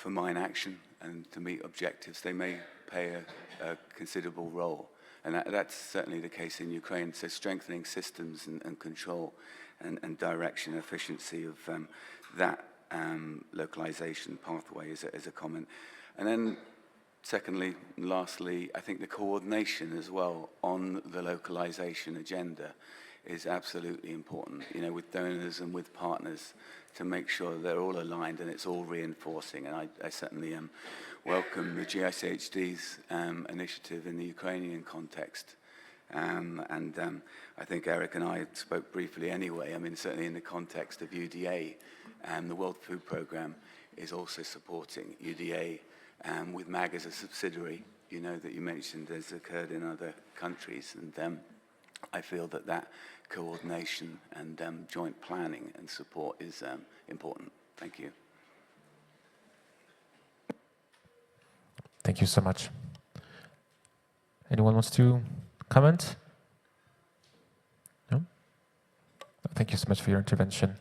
mine action and to meet objectives, they may play a considerable role. And that's certainly the case in Ukraine. So strengthening systems and control and direction, efficiency of that localization pathway is a comment. And then secondly, and lastly, I think the coordination as well on the localization agenda is absolutely important, with donors and with partners, to make sure they're all aligned and it's all reinforcing. And I certainly welcome the GICHD's initiative in the Ukrainian context. And I think Eric and I spoke briefly anyway. I mean, certainly in the context of UDA, the World Food Programme is also supporting UDA with MAG as a subsidiary, that you mentioned has occurred in other countries. And I feel that coordination and joint planning and support is important. Thank you. Thank you so much. Anyone wants to comment? No? Thank you so much for your intervention.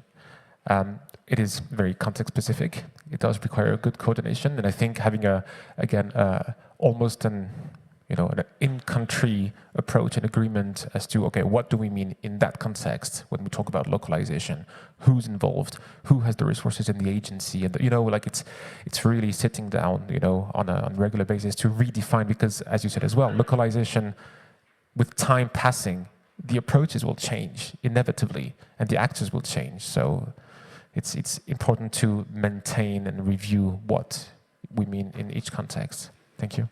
It is very context specific. It does require a good coordination, and I think having almost an in-country approach and agreement as to, okay, what do we mean in that context when we talk about localization? Who's involved? Who has the resources in the agency? And it's really sitting down, on a regular basis to redefine, because as you said as well, localization, with time passing, the approaches will change inevitably, and the actors will change. So it's important to maintain and review what we mean in each context. Thank you.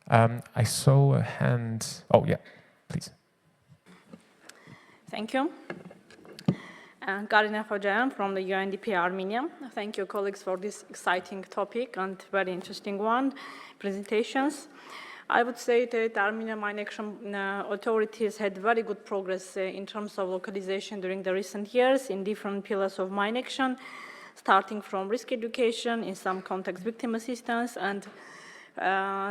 I saw a hand. Oh, yeah, please. Thank you. Karina Hocayan from the UNDP Armenia. Thank you, colleagues, for this exciting topic and very interesting presentations. I would say that Armenian Mine Action authorities had very good progress in terms of localization during the recent years in different pillars of mine action, starting from risk education, in some context victim assistance, and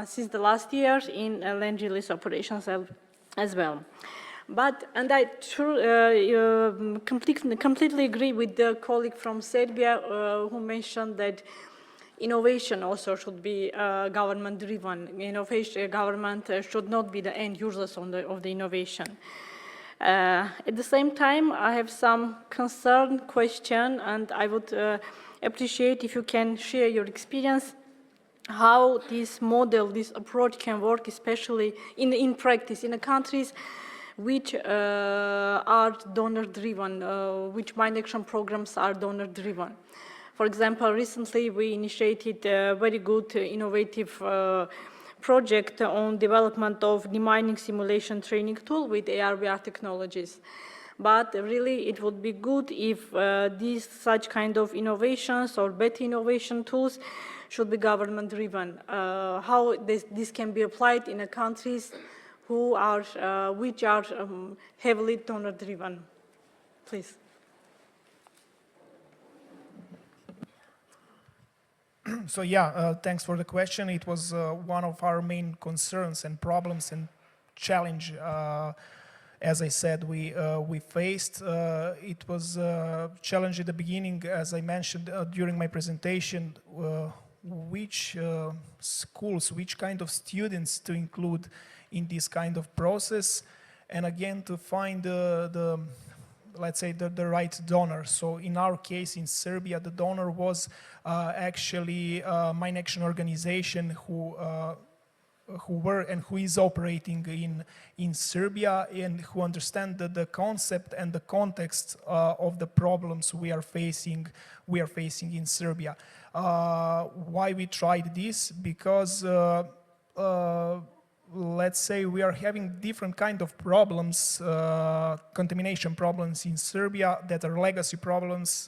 since the last year in land release operations as well. And I completely agree with the colleague from Serbia who mentioned that innovation also should be government-driven. Innovation, government should not be the end users of the innovation. At the same time, I have some question, and I would appreciate if you can share your experience how this model, this approach can work, especially in practice, in the countries which are donor-driven, which mine action programs are donor-driven. For example, recently we initiated a very good innovative project on development of demining simulation training tool with AR/VR technologies. But really it would be good if such kind of innovations or better innovation tools should be government-driven. How this can be applied in countries which are heavily donor-driven. Please. So yeah, thanks for the question. It was one of our main concerns and problems and challenge. As I said, we faced. It was a challenge at the beginning, as I mentioned during my presentation, which schools, which kind of students to include in this kind of process, and again to find let's say the right donor. So in our case in Serbia, the donor was actually a mine action organization who were and who is operating in Serbia and who understand the concept and the context of the problems we are facing in Serbia. Why we tried this? Because let's say we are having different kind of problems, contamination problems in Serbia that are legacy problems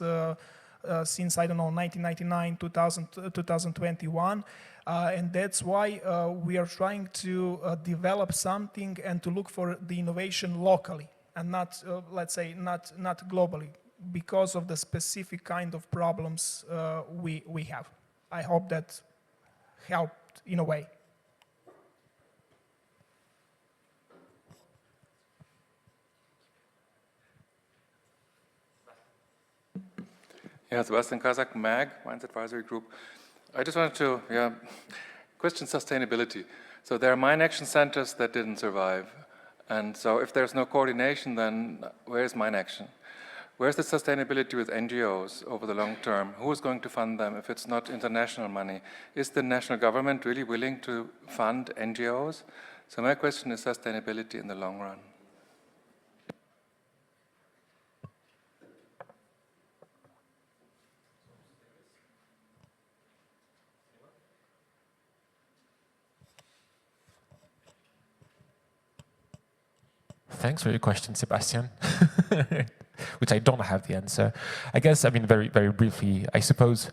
since, I don't know, 1999, 2021. And that's why we are trying to develop something and to look for the innovation locally and not, let's say, not globally, because of the specific kind of problems we have. I hope that helped in a way. Yeah, Sebastian Kazak, MAG, Mines Advisory Group. I just wanted to question sustainability. So there are mine action centers that didn't survive. And so if there's no coordination, then where's mine action? Where's the sustainability with NGOs over the long term? Who is going to fund them if it's not international money? Is the national government really willing to fund NGOs? So my question is sustainability in the long run. Thanks for your question, Sebastian, which I don't have the answer. I guess, I mean, very, very briefly, I suppose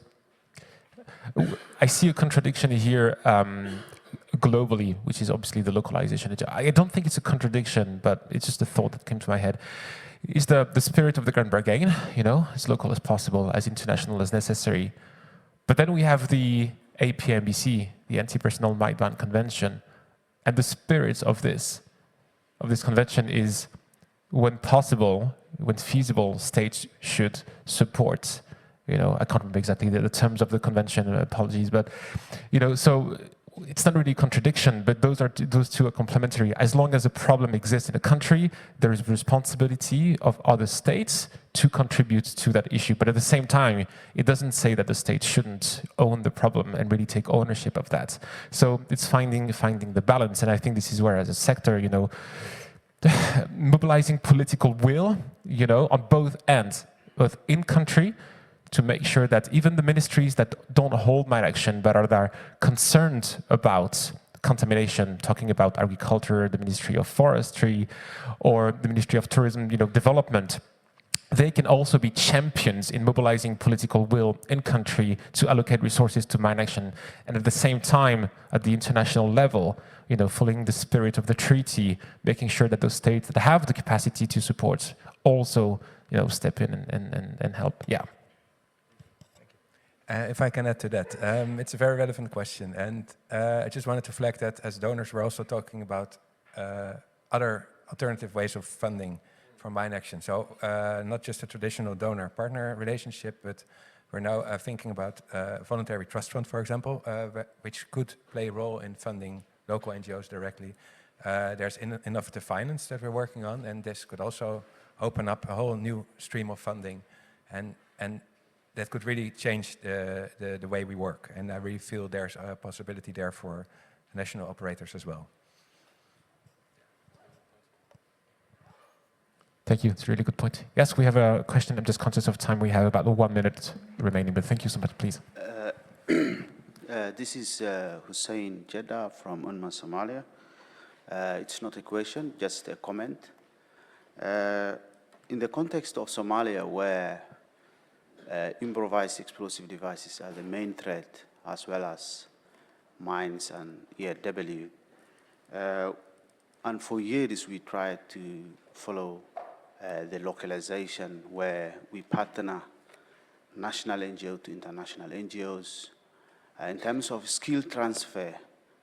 I see a contradiction here globally, which is obviously the localization. I don't think it's a contradiction, but it's just a thought that came to my head. Is the spirit of the Grand Bargain, as local as possible, as international as necessary. But then we have the APMBC, the Anti-Personnel Mine Ban Convention, and the spirit of this convention is, when possible, when feasible, states should support. I can't remember exactly the terms of the convention. Apologies, but so it's not really a contradiction. But those two are complementary. As long as a problem exists in a country, there is responsibility of other states to contribute to that issue. But at the same time, it doesn't say that the state shouldn't own the problem and really take ownership of that. So it's finding the balance. And I think this is where, as a sector, mobilizing political will, on both ends, both in country, to make sure that even the ministries that don't hold mine action but are there concerned about contamination, talking about agriculture, the Ministry of Forestry, or the Ministry of Tourism, development, they can also be champions in mobilizing political will in country to allocate resources to mine action, and at the same time, at the international level, following the spirit of the treaty, making sure that those states that have the capacity to support also, step in and help. Yeah. If I can add to that, it's a very relevant question, and I just wanted to flag that as donors, we're also talking about other alternative ways of funding for mine action. So not just a traditional donor-partner relationship, but we're now thinking about voluntary trust fund, for example, which could play a role in funding local NGOs directly. There's innovative finance that we're working on, and this could also open up a whole new stream of funding, and that could really change the way we work. And I really feel there's a possibility there for national operators as well. Thank you. It's a really good point. Yes, we have a question. I'm just conscious of time. We have about 1 minute remaining, but thank you so much, please. This is Hussein Jeddah from UNMA Somalia. It's not a question, just a comment. In the context of Somalia, where improvised explosive devices are the main threat, as well as mines and ERW, and for years we tried to follow the localization, where we partner national NGO to international NGOs. In terms of skill transfer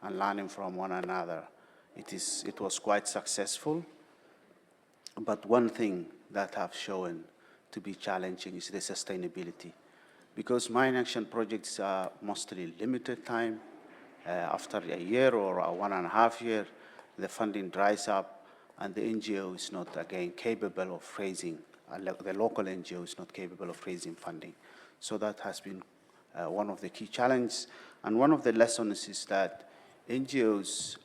and learning from one another, it was quite successful. But one thing that have shown to be challenging is the sustainability, because mine action projects are mostly limited time. After a year or 1.5 years, the funding dries up, and the NGO is not, again, capable of raising, the local NGO is not capable of raising funding. So that has been one of the key challenges. And one of the lessons is that NGOs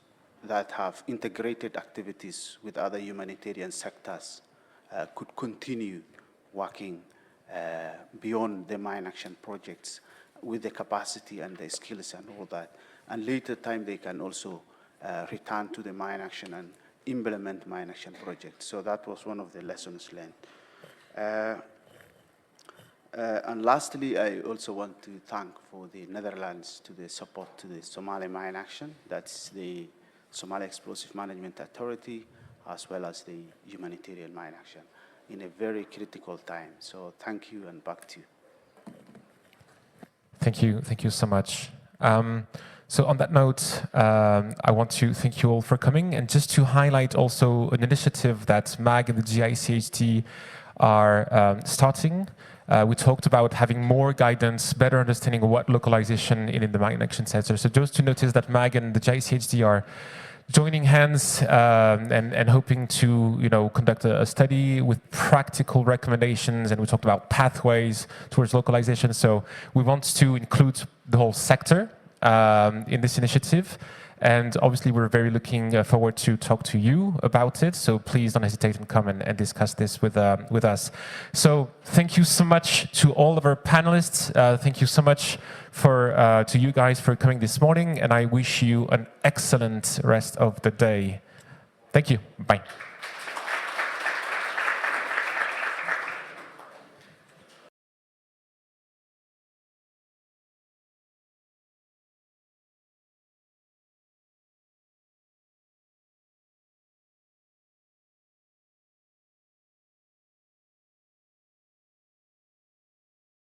that have integrated activities with other humanitarian sectors could continue working beyond the mine action projects with the capacity and the skills and all that. And later time, they can also return to the mine action and implement mine action projects. So that was one of the lessons learned. And lastly, I also want to thank for the Netherlands to the support to the Somali mine action. That's the Somali Explosive Management Authority, as well as the humanitarian mine action in a very critical time. So thank you, and back to you. Thank you so much. So on that note, I want to thank you all for coming, and just to highlight also an initiative that MAG and the GICHD are starting. We talked about having more guidance, better understanding of what localization in the mine action sector. So just to notice that MAG and the GICHD are joining hands and hoping to conduct a study with practical recommendations, and we talked about pathways towards localization. So we want to include the whole sector in this initiative, and obviously we're very looking forward to talk to you about it. So please don't hesitate and come and discuss this with us. So thank you so much to all of our panelists. Thank you so much to you guys for coming this morning, and I wish you an excellent rest of the day. Thank you. Bye.